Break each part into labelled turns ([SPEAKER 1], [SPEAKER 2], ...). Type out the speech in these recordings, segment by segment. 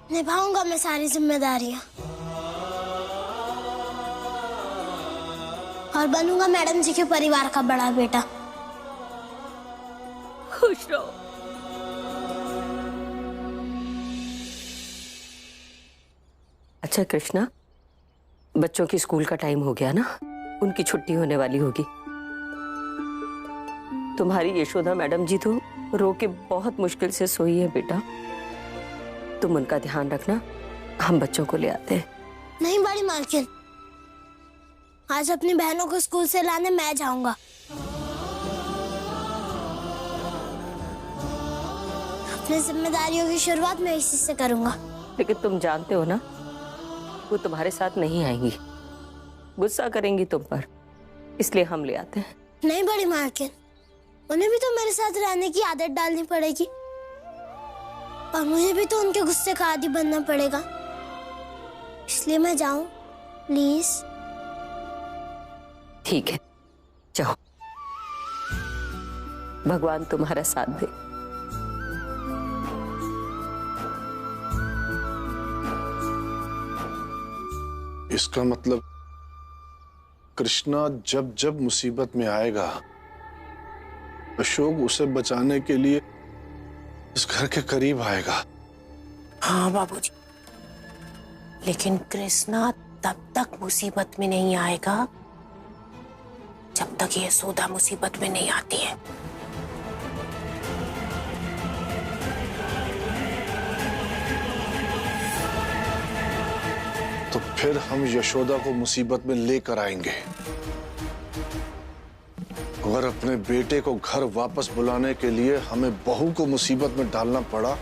[SPEAKER 1] निभाऊंगा मैं सारी जिम्मेदारियां और बनूंगा मैडम जी के परिवार का बड़ा बेटा।
[SPEAKER 2] खुश रहो। अच्छा कृष्णा, बच्चों की स्कूल का टाइम हो गया ना, उनकी छुट्टी होने वाली होगी। तुम्हारी यशोदा मैडम जी तो रो के बहुत मुश्किल से सोई है बेटा, तुम उनका ध्यान रखना, हम बच्चों को ले आते हैं।
[SPEAKER 1] नहीं बड़ी मालकिन, आज अपनी बहनों को स्कूल से लाने मैं जाऊंगा। अपनी जिम्मेदारियों की शुरुआत मैं इसी से करूंगा।
[SPEAKER 2] लेकिन तुम जानते हो ना, वो तुम्हारे साथ नहीं आएंगी, गुस्सा करेंगी तुम पर, इसलिए हम ले आते हैं।
[SPEAKER 1] नहीं बड़ी मालकिन, उन्हें भी तो मेरे साथ रहने की आदत डालनी पड़ेगी और मुझे भी तो उनके गुस्से का आदी बनना पड़ेगा, इसलिए मैं जाऊं प्लीज।
[SPEAKER 2] ठीक है, जाओ, भगवान तुम्हारा साथ दे।
[SPEAKER 3] इसका मतलब कृष्णा जब जब मुसीबत में आएगा, अशोक उसे बचाने के लिए इस घर के करीब आएगा।
[SPEAKER 4] हाँ बाबूजी, लेकिन कृष्णा तब तक मुसीबत में नहीं आएगा जब तक ये यशोदा मुसीबत में नहीं आती है।
[SPEAKER 3] तो फिर हम यशोदा को मुसीबत में लेकर आएंगे। अगर अपने बेटे को घर वापस बुलाने के लिए हमें बहू को मुसीबत में डालना पड़ा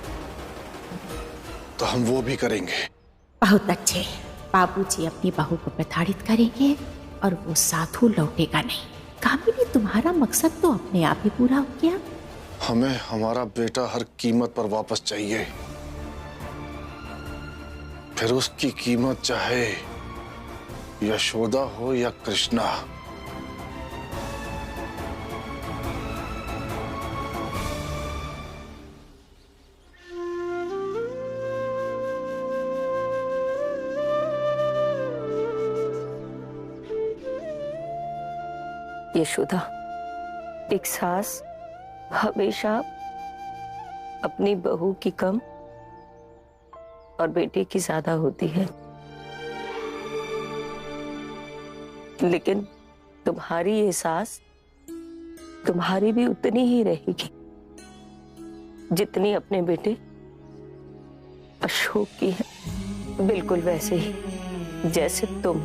[SPEAKER 3] तो हम वो भी करेंगे।
[SPEAKER 4] बहुत अच्छे, बाबूजी अपनी बहू को प्रताड़ित करेंगे और वो साधु लौटेगा नहीं। कामिनी, तुम्हारा मकसद तो अपने आप ही पूरा हो गया।
[SPEAKER 3] हमें हमारा बेटा हर कीमत पर वापस चाहिए, फिर उसकी कीमत चाहे यशोदा हो या कृष्णा।
[SPEAKER 2] यशोदा, एक सास हमेशा अपनी बहू की कम और बेटे की ज्यादा होती है, लेकिन तुम्हारी ये सास तुम्हारी भी उतनी ही रहेगी जितनी अपने बेटे अशोक की है। बिल्कुल वैसे ही जैसे तुम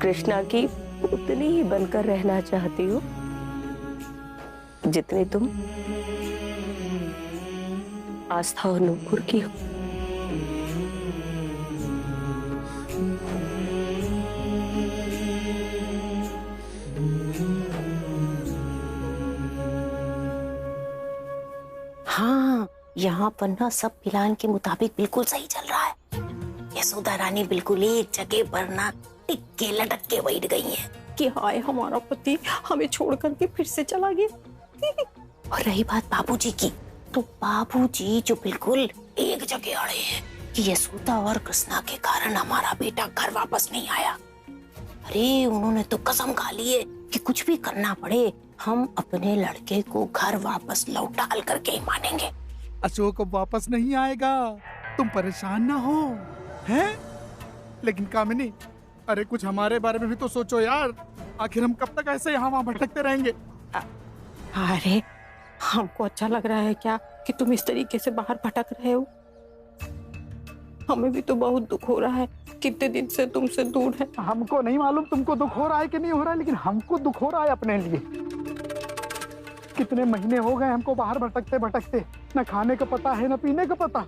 [SPEAKER 2] कृष्णा की उतनी ही बनकर रहना चाहती हो जितनी तुम आस्था और नूपुर की हो।
[SPEAKER 4] हाँ, यहाँ पर ना सब प्लान के मुताबिक बिल्कुल सही चल रहा है। यशोदा रानी बिल्कुल एक जगह पर ना टिक के लटक के बैठ गई है कि हाय हमारा पति हमें छोड़ करके फिर से चला गया। और रही बात बाबूजी की, तो बाबूजी जो बिल्कुल एक जगह अड़े हैं कि यशोदा और कृष्णा के कारण हमारा बेटा घर वापस नहीं आया। अरे उन्होंने तो कसम खा ली है कि कुछ भी करना पड़े हम अपने लड़के को घर वापस लौटा करके ही मानेंगे।
[SPEAKER 5] अशोक वापस नहीं आएगा, तुम परेशान ना हो, हैं? लेकिन कामिनी, अरे कुछ हमारे बारे में भी तो सोचो यार, आखिर हम कब तक ऐसे यहाँ वहाँ भटकते रहेंगे?
[SPEAKER 4] अरे हमको अच्छा लग रहा है क्या कि तुम इस तरीके से बाहर भटक रहे हो? हमें भी तो बहुत दुख हो रहा है, कितने दिन से तुमसे दूर है।
[SPEAKER 5] हमको नहीं मालूम तुमको दुख हो रहा है कि नहीं हो रहा है, लेकिन हमको दुख हो रहा है अपने लिए। कितने महीने हो गए हमको बाहर भटकते भटकते, न खाने का पता है न पीने का पता।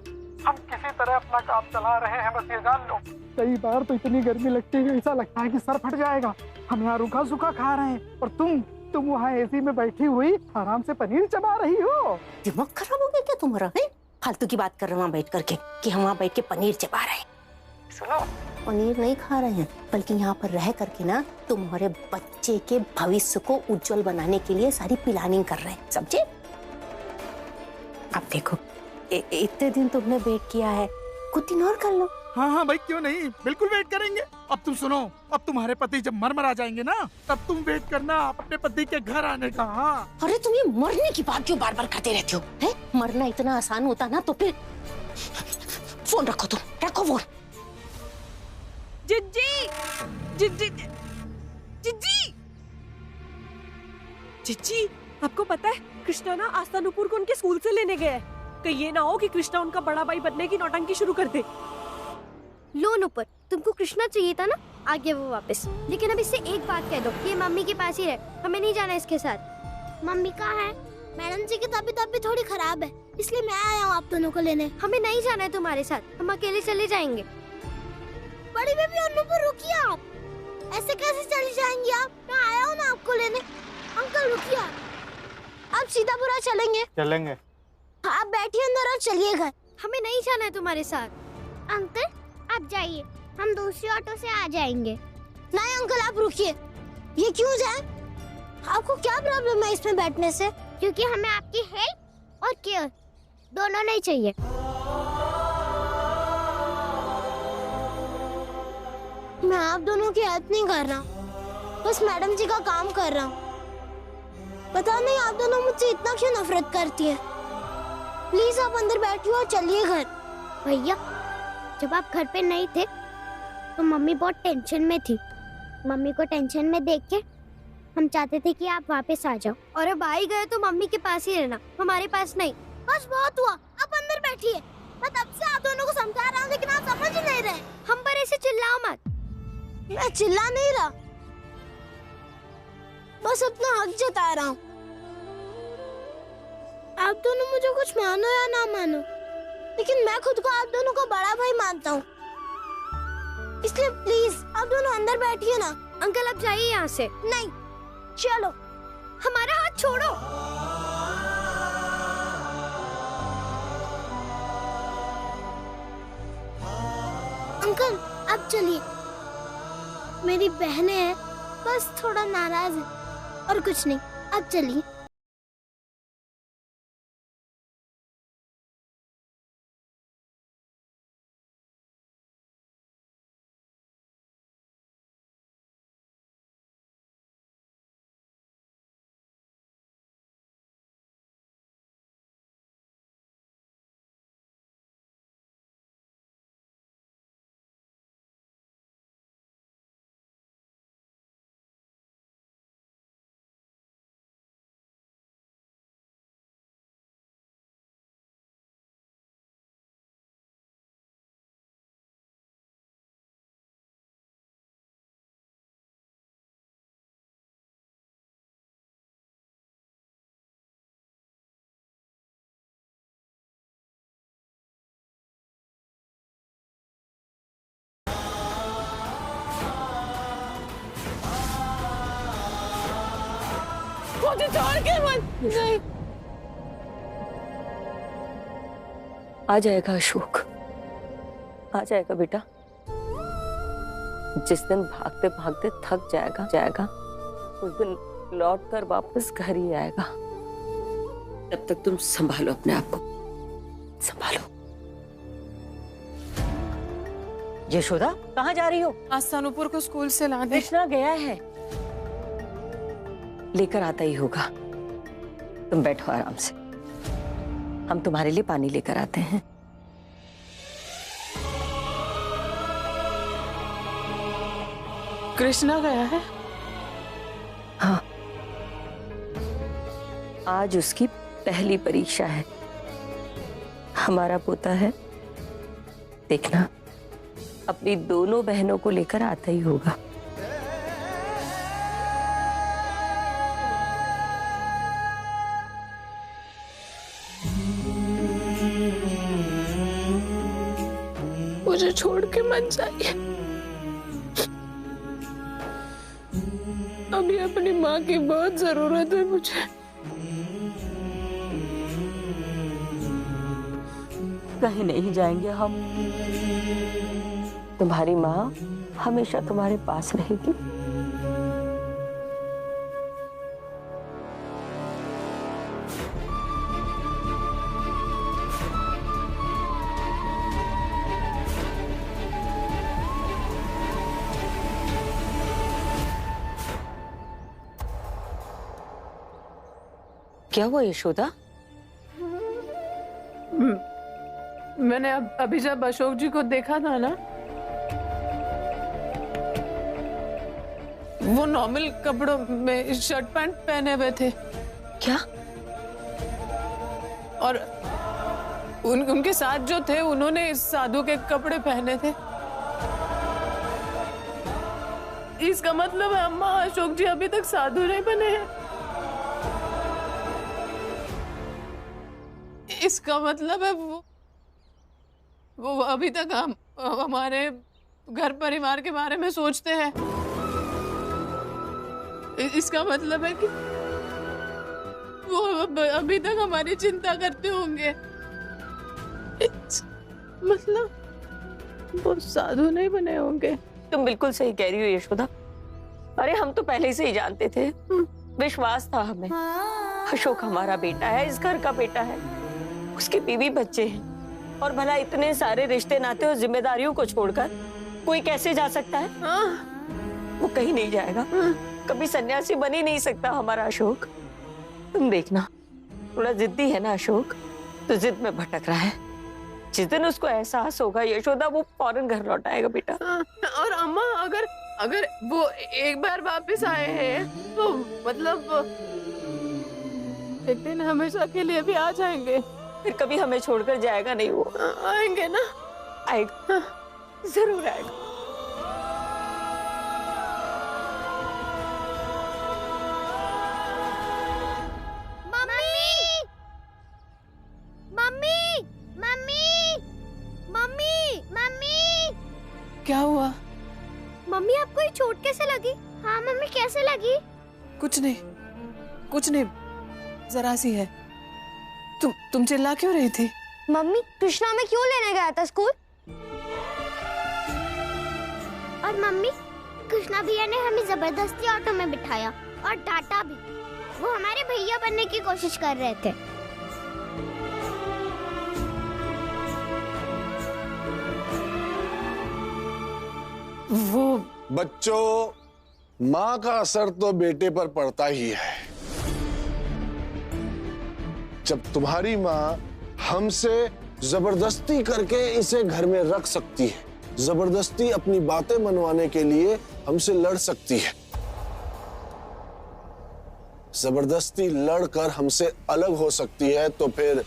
[SPEAKER 5] हम किसी तरह अपना काम चला रहे हैं, बस ये जान लो। कई बार तो इतनी गर्मी लगती है, ऐसा लगता है कि सर फट जाएगा। हम यहाँ रूखा सूखा खा रहे हैं और तुम वहाँ एसी में बैठी हुई आराम से पनीर चबा रही हो।
[SPEAKER 4] दिमाग खराब हो गया क्या तुम्हारा? है फालतू की बात कर रहे हो वहाँ बैठ करके कि हम वहाँ बैठ के पनीर चबा रहे हैं। सुनो, पनीर नहीं खा रहे हैं, बल्कि यहाँ पर रह करके ना तुम्हारे बच्चे के भविष्य को उज्जवल बनाने के लिए सारी प्लानिंग कर रहे हैं, समझे? अब देखो इतने दिन तुमने वेट किया है, कुछ दिन और कर लो।
[SPEAKER 5] हाँ हाँ भाई, क्यों नहीं, बिल्कुल वेट करेंगे। अब तुम सुनो, अब तुम्हारे पति जब मर जाएंगे ना, तब तुम वेट करना अपने पति के घर आने का। हाँ
[SPEAKER 4] अरे तुम ये मरने की बात क्यों बार बार करते रहते हो? है मरना इतना आसान होता ना तो फिर। फोन रखो, तुम रखो फोन।
[SPEAKER 6] जिज्जी जिज्जी जिज्जी जिज्जी, आपको पता है कृष्णा ना आस्था नुपुर को उनके स्कूल से लेने गया है। कहीं ये ना हो कि कृष्णा उनका बड़ा भाई बनने की नौटंकी शुरू कर दे।
[SPEAKER 1] लो नुपुर, तुमको कृष्णा चाहिए था ना, आ गया वो वापस। लेकिन अब इससे एक बात कह दो, ये मम्मी के पास ही रहे, हमें नहीं जाना इसके साथ। मम्मी कहाँ है? मैडम जी की तबीयत भी थोड़ी खराब है, इसलिए मैं आया हूँ आप दोनों को लेने। हमें नहीं जाना है तुम्हारे साथ, हम अकेले चले जाएंगे। बड़ी बेबी और नुपुर रुकिए, आप ऐसे कैसे चली जाएंगी आप? मैं आया हूँ ना आपको लेने। अंकल रुकिए, आप सीतापुरा चलेंगे?
[SPEAKER 5] चलेंगे।
[SPEAKER 1] आप बैठिए अंदर और चलिए घर, हमें नहीं जाना है तुम्हारे साथ। अंकल आप जाइए, हम दूसरी ऑटो से आ जाएंगे। नहीं अंकल आप रुकिए, ये क्यों जाए? आपको क्या प्रॉब्लम है इसमें बैठने से? क्योंकि हमें आपकी हेल्प और केयर दोनों नहीं चाहिए। मैं आप दोनों की हेल्प नहीं कर रहा, बस मैडम जी का काम कर रहा हूँ। पता नहीं आप दोनों मुझसे इतना क्यों नफरत करती हैं। प्लीज आप अंदर बैठिए और चलिए घर। भैया जब आप घर पे नहीं थे तो मम्मी बहुत टेंशन में थी। मम्मी को टेंशन में देख के हम चाहते थे कि आप वापस आ जाओ। और अब भाई गए तो मम्मी के पास ही रहना, हमारे पास नहीं। बस बहुत हुआ, आप अंदर बैठिए। मैं तब से आप दोनों को समझा रहा हूँ लेकिन आप समझ ही नहीं रहे। हम पर ऐसे चिल्लाओ मत। मैं चिल्ला नहीं रहा, बस अपना हक जता रहा हूँ। आप दोनों मुझे कुछ मानो या ना मानो, लेकिन मैं खुद को आप दोनों का बड़ा भाई मानता हूँ, इसलिए प्लीज आप दोनों अंदर बैठिए ना। अंकल आप जाइए यहाँ से। नहीं चलो, हमारा हाथ छोड़ो। अंकल आप चलिए, मेरी बहनें हैं, बस थोड़ा नाराज है और कुछ नहीं। आप चलिए।
[SPEAKER 6] मुझे छोड़ के मत। नहीं
[SPEAKER 2] आ जाएगा अशोक, आ जाएगा बेटा। जिस दिन भागते भागते थक जाएगा उस दिन लौट कर वापस घर ही आएगा। तब तक तुम संभालो अपने आप को, संभालो। यशोदा कहाँ जा रही हो?
[SPEAKER 6] आस्था नुपुर को स्कूल से लाने।
[SPEAKER 2] कृष्णा गया है, लेकर आता ही होगा। तुम बैठो आराम से, हम तुम्हारे लिए पानी लेकर आते हैं।
[SPEAKER 6] कृष्णा गया है?
[SPEAKER 2] हाँ, आज उसकी पहली परीक्षा है। हमारा पोता है, देखना अपनी दोनों बहनों को लेकर आता ही होगा।
[SPEAKER 6] मुझे छोड़ के मत जाइए। अभी अपनी माँ की बहुत जरूरत है मुझे।
[SPEAKER 2] कहीं नहीं जाएंगे हम। तुम्हारी माँ हमेशा तुम्हारे पास रहेगी। क्या हुआ यशोदा?
[SPEAKER 7] मैंने अभी जब अशोक जी को देखा था ना, वो नॉर्मल कपड़ों में शर्ट पैंट पहने हुए थे।
[SPEAKER 2] क्या?
[SPEAKER 7] और उनके साथ जो थे उन्होंने इस साधु के कपड़े पहने थे। इसका मतलब है अम्मा, अशोक जी अभी तक साधु नहीं बने हैं। इसका मतलब है वो अभी तक हमारे घर परिवार के बारे में सोचते हैं। इसका मतलब है कि वो अभी तक हमारी चिंता करते होंगे। मतलब वो साधु नहीं बने होंगे।
[SPEAKER 2] तुम बिल्कुल सही कह रही हो यशोदा। अरे हम तो पहले से ही जानते थे, विश्वास था हमें। अशोक हमारा बेटा है, इस घर का बेटा है, उसके बीवी बच्चे हैं। और भला इतने सारे रिश्ते नाते और जिम्मेदारियों को छोड़कर कोई कैसे जा सकता है? वो कहीं नहीं जाएगा, कभी सन्यासी बन ही नहीं सकता हमारा अशोक। तुम देखना, थोड़ा जिद्दी है ना अशोक, तो जिद में भटक रहा है। जिस दिन उसको एहसास होगा यशोदा, वो फौरन घर लौट आएगा बेटा।
[SPEAKER 7] और अम्मा, अगर वो एक बार वापस आए हैं तो मतलब एक दिन हमेशा के लिए भी आ जाएंगे।
[SPEAKER 2] फिर कभी हमें छोड़कर जाएगा नहीं वो।
[SPEAKER 7] आएंगे ना?
[SPEAKER 2] आएगा, जरूर आएगा।
[SPEAKER 1] Mummy, mummy, mummy, mummy.
[SPEAKER 7] क्या हुआ?
[SPEAKER 1] मम्मी आपको ये चोट कैसे लगी? हाँ मम्मी, कैसे लगी?
[SPEAKER 7] कुछ नहीं, जरा सी है। तुम चिल्ला क्यों रही थी?
[SPEAKER 1] मम्मी, कृष्णा हमें क्यों लेने गया था स्कूल? और मम्मी, कृष्णा भैया ने हमें जबरदस्ती ऑटो में बिठाया और डांटा भी। वो हमारे भैया बनने की कोशिश कर रहे थे।
[SPEAKER 7] वो
[SPEAKER 3] बच्चों, माँ का असर तो बेटे पर पड़ता ही है। जब तुम्हारी माँ हमसे जबरदस्ती करके इसे घर में रख सकती है, जबरदस्ती अपनी बातें मनवाने के लिए हमसे लड़ सकती है, जबरदस्ती लड़कर हमसे अलग हो सकती है, तो फिर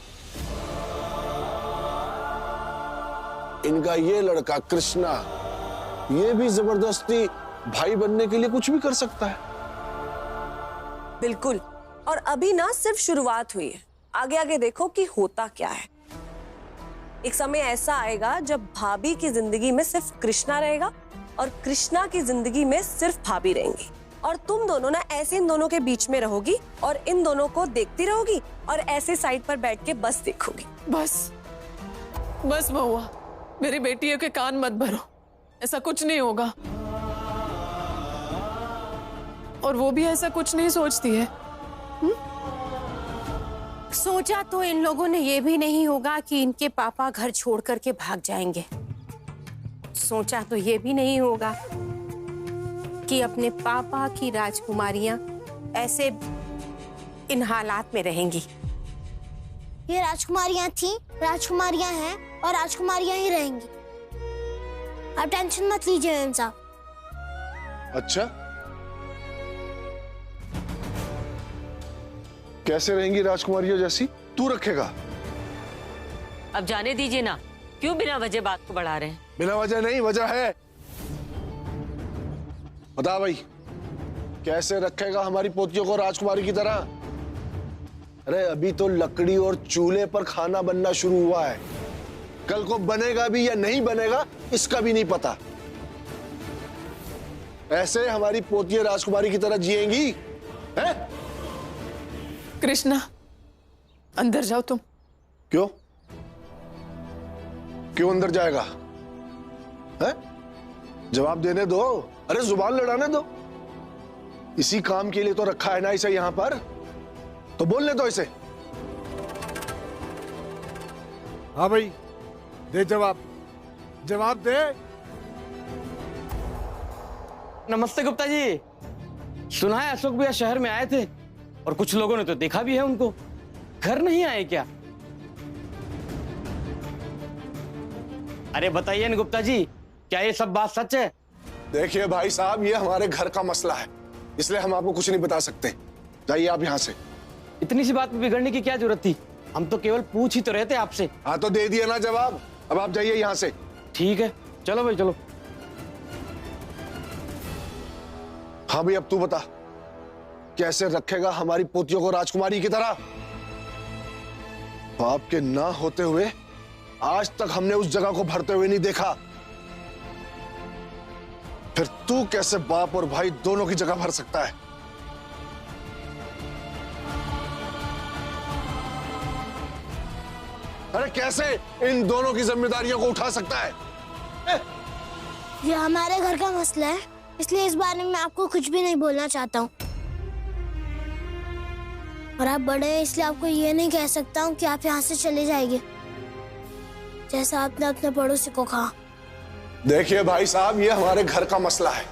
[SPEAKER 3] इनका ये लड़का कृष्णा, ये भी जबरदस्ती भाई बनने के लिए कुछ भी कर सकता है।
[SPEAKER 6] बिल्कुल। और अभी ना सिर्फ शुरुआत हुई है, आगे आगे देखो कि होता क्या है। एक समय ऐसा आएगा जब भाभी की जिंदगी में सिर्फ कृष्णा रहेगा और कृष्णा की जिंदगी में सिर्फ भाभी रहेंगी। और तुम दोनों ना ऐसे इन दोनों के बीच में रहोगी और इन दोनों को देखती रहोगी और ऐसे साइड पर बैठ के बस देखोगी।
[SPEAKER 7] बस महुआ, मेरी बेटी के कान मत भरो, ऐसा कुछ नहीं होगा। और वो भी ऐसा कुछ नहीं सोचती है।
[SPEAKER 4] सोचा तो इन लोगों ने ये भी नहीं होगा कि इनके पापा घर छोड़ करके भाग जाएंगे। सोचा तो ये भी नहीं होगा कि अपने पापा की राजकुमारियां ऐसे इन हालात में रहेंगी।
[SPEAKER 1] ये राजकुमारियां थी, राजकुमारियां हैं और राजकुमारियां ही रहेंगी। आप टेंशन मत लीजिए मेम साहब।
[SPEAKER 3] अच्छा, कैसे रहेंगी राजकुमारियों जैसी? तू रखेगा?
[SPEAKER 2] अब जाने दीजिए ना, क्यों बिना वजह बात को बढ़ा रहे हैं?
[SPEAKER 3] बिना वजह नहीं, वजह है। बता भाई, कैसे रखेगा हमारी पोतियों को राजकुमारी की तरह? अरे अभी तो लकड़ी और चूल्हे पर खाना बनना शुरू हुआ है, कल को बनेगा भी या नहीं बनेगा इसका भी नहीं पता। ऐसे हमारी पोतियां राजकुमारी की तरह जिएंगी? हैं?
[SPEAKER 7] कृष्णा, अंदर जाओ तुम।
[SPEAKER 3] क्यों क्यों अंदर जाएगा? है? जवाब देने दो। अरे जुबान लड़ाने दो। इसी काम के लिए तो रखा है ना इसे यहां पर, तो बोलने दो इसे।
[SPEAKER 8] हाँ भाई, दे जवाब दे।
[SPEAKER 9] नमस्ते गुप्ता जी। सुना है अशोक भैया शहर में आए थे और कुछ लोगों ने तो देखा भी है उनको। घर नहीं आए क्या? अरे बताइए न गुप्ता जी, क्या ये सब बात सच है?
[SPEAKER 3] देखिए भाई साहब, ये हमारे घर का मसला है, इसलिए हम आपको कुछ नहीं बता सकते। जाइए आप यहाँ से।
[SPEAKER 9] इतनी सी बात पे बिगड़ने की क्या जरूरत थी? हम तो केवल पूछ ही तो रहे थे आपसे।
[SPEAKER 3] हाँ तो दे दिया ना जवाब, अब आप जाइए यहाँ से।
[SPEAKER 9] ठीक है, चलो भाई चलो।
[SPEAKER 3] हाँ भाई, अब तू बता, कैसे रखेगा हमारी पोतियों को राजकुमारी की तरह? बाप के ना होते हुए आज तक हमने उस जगह को भरते हुए नहीं देखा, फिर तू कैसे बाप और भाई दोनों की जगह भर सकता है? अरे कैसे इन दोनों की जिम्मेदारियों को उठा सकता है?
[SPEAKER 1] ये हमारे घर का मसला है, इसलिए इस बारे में आपको कुछ भी नहीं बोलना चाहता हूँ। और आप बड़े हैं, इसलिए आपको ये नहीं कह सकता हूँ कि आप यहाँ से चले जाएंगे, जैसा आपने अपने पड़ोसी को कहा।
[SPEAKER 3] देखिए भाई साहब, ये हमारे घर का मसला है,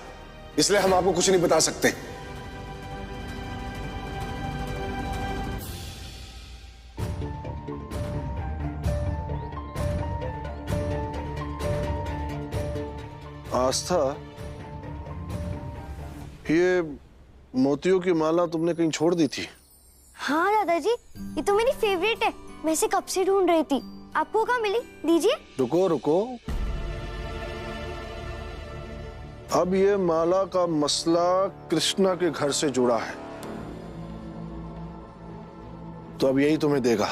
[SPEAKER 3] इसलिए हम आपको कुछ नहीं बता सकते। आस्था, ये मोतियों की माला तुमने कहीं छोड़ दी थी?
[SPEAKER 1] हाँ दादाजी, ये तो मेरी फेवरेट है, मैं इसे कब से ढूंढ रही थी। आपको कहाँ मिली? दीजिए।
[SPEAKER 3] रुको रुको, अब ये माला का मसला कृष्णा के घर से जुड़ा है, तो अब यही तुम्हें देगा।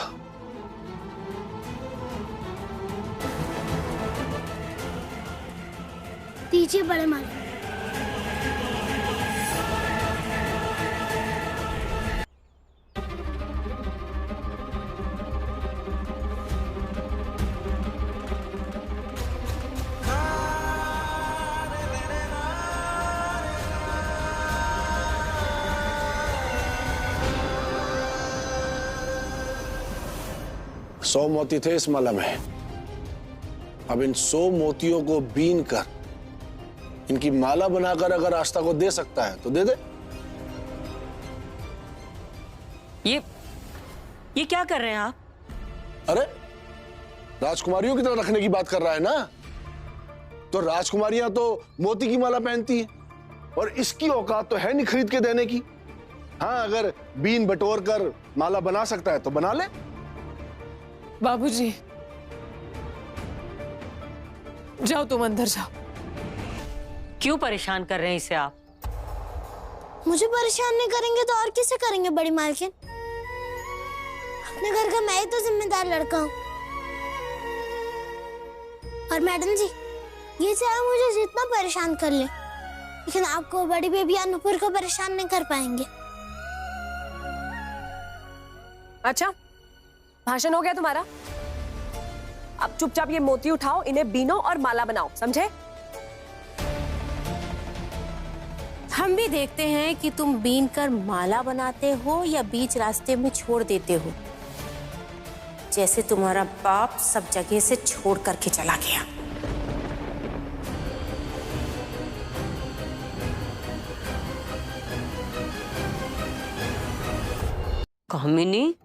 [SPEAKER 1] दीजिए बड़े मालिक।
[SPEAKER 3] सौ मोती थे इस माला में। अब इन 100 मोतियों को बीन कर इनकी माला बनाकर अगर आस्था को दे सकता है तो दे दे।
[SPEAKER 2] ये क्या कर रहे हैं आप?
[SPEAKER 3] अरे राजकुमारियों की तरह रखने की बात कर रहा है ना, तो राजकुमारियां तो मोती की माला पहनती है और इसकी औकात तो है नहीं खरीद के देने की। हाँ, अगर बीन बटोर कर माला बना सकता है तो बना ले।
[SPEAKER 7] बाबूजी, जाओ तुम अंदर जाओ।
[SPEAKER 2] क्यों परेशान कर रहे हैं इसे आप?
[SPEAKER 1] मुझे परेशान नहीं करेंगे तो और किसे करेंगे बड़ी मालकिन? अपने घर का मैं ही तो जिम्मेदार लड़का हूँ। और मैडम जी, ये चाहे मुझे जितना परेशान कर ले, लेकिन आपको बड़ी बेबी अनूपुर को परेशान नहीं कर पाएंगे।
[SPEAKER 6] अच्छा, भाषण हो गया तुम्हारा? अब चुपचाप ये मोती उठाओ, इन्हें बीनो और माला बनाओ, समझे?
[SPEAKER 4] हम भी देखते हैं कि तुम बीन कर माला बनाते हो या बीच रास्ते में छोड़ देते हो, जैसे तुम्हारा बाप सब जगह से छोड़ करके चला गया।
[SPEAKER 2] कामिनी,